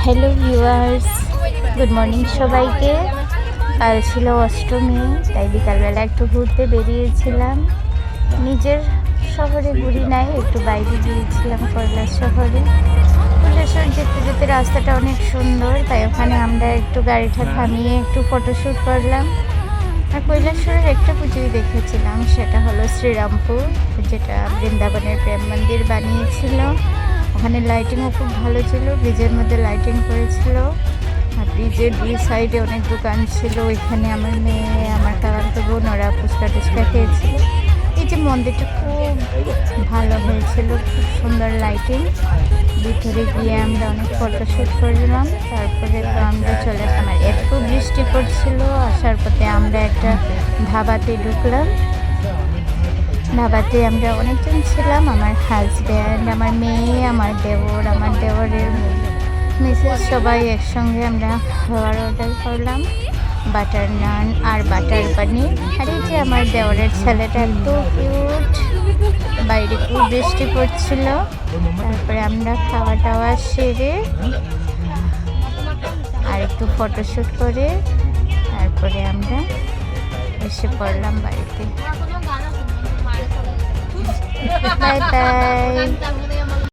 Hello viewers, good morning সবাইকে। কাল ছিল অষ্টমী, তাই বিকালবেলা একটু ঘুরতে বেরিয়েছিলাম। নিজের শহরে ঘুরি নাই, একটু বাইরে গিয়েছিলাম কৈলাস শহরে। কৈলাস শহর যেতে যেতে রাস্তাটা অনেক সুন্দর, তাই ওখানে আমরা একটু গাড়িটা থামিয়ে একটু ফটোশ্যুট করলাম। আর কৈলাসহরের একটা পুজোই দেখেছিলাম, সেটা হলো শ্রীরামপুর, যেটা বৃন্দাবনের প্রেম মন্দির বানিয়েছিল। ওখানে লাইটিংও খুব ভালো ছিল, ব্রিজের মধ্যে লাইটিং করেছিল। আর ব্রিজের দুই সাইডে অনেক দোকান ছিল। ওইখানে আমার মেয়ে, আমার কাকাতো বোন, ওরা ফুচকা টুচকা খেয়েছিল। এই যে মন্দিরটা খুব ভালো হয়েছিল, খুব সুন্দর লাইটিং। ভিতরে গিয়ে আমরা অনেক ফটোশ্যুট করলাম, তারপরে তো আমরা চলে আসলাম। আর এত বৃষ্টি পড়ছিল, আসার পথে আমরা একটা ধাবাতে ঢুকলাম। ধাবাতে আমরা অনেকজন ছিলাম, আমার হাজব্যান্ড, আমার মেয়ে, আমার দেওর, আমার দেওরের মিসেস, সবাই একসঙ্গে আমরা খাবার অর্ডার করলাম। বাটার নান আর বাটার পানির। আর এই যে আমার দেওরের ছেলেটা এত কিউট। বাইরে খুব বৃষ্টি পড়ছিল। তারপরে আমরা খাওয়া টাওয়া সেরে আর একটু ফটোশ্যুট করে তারপরে আমরা এসে পড়লাম বাড়িতে। Bye bye.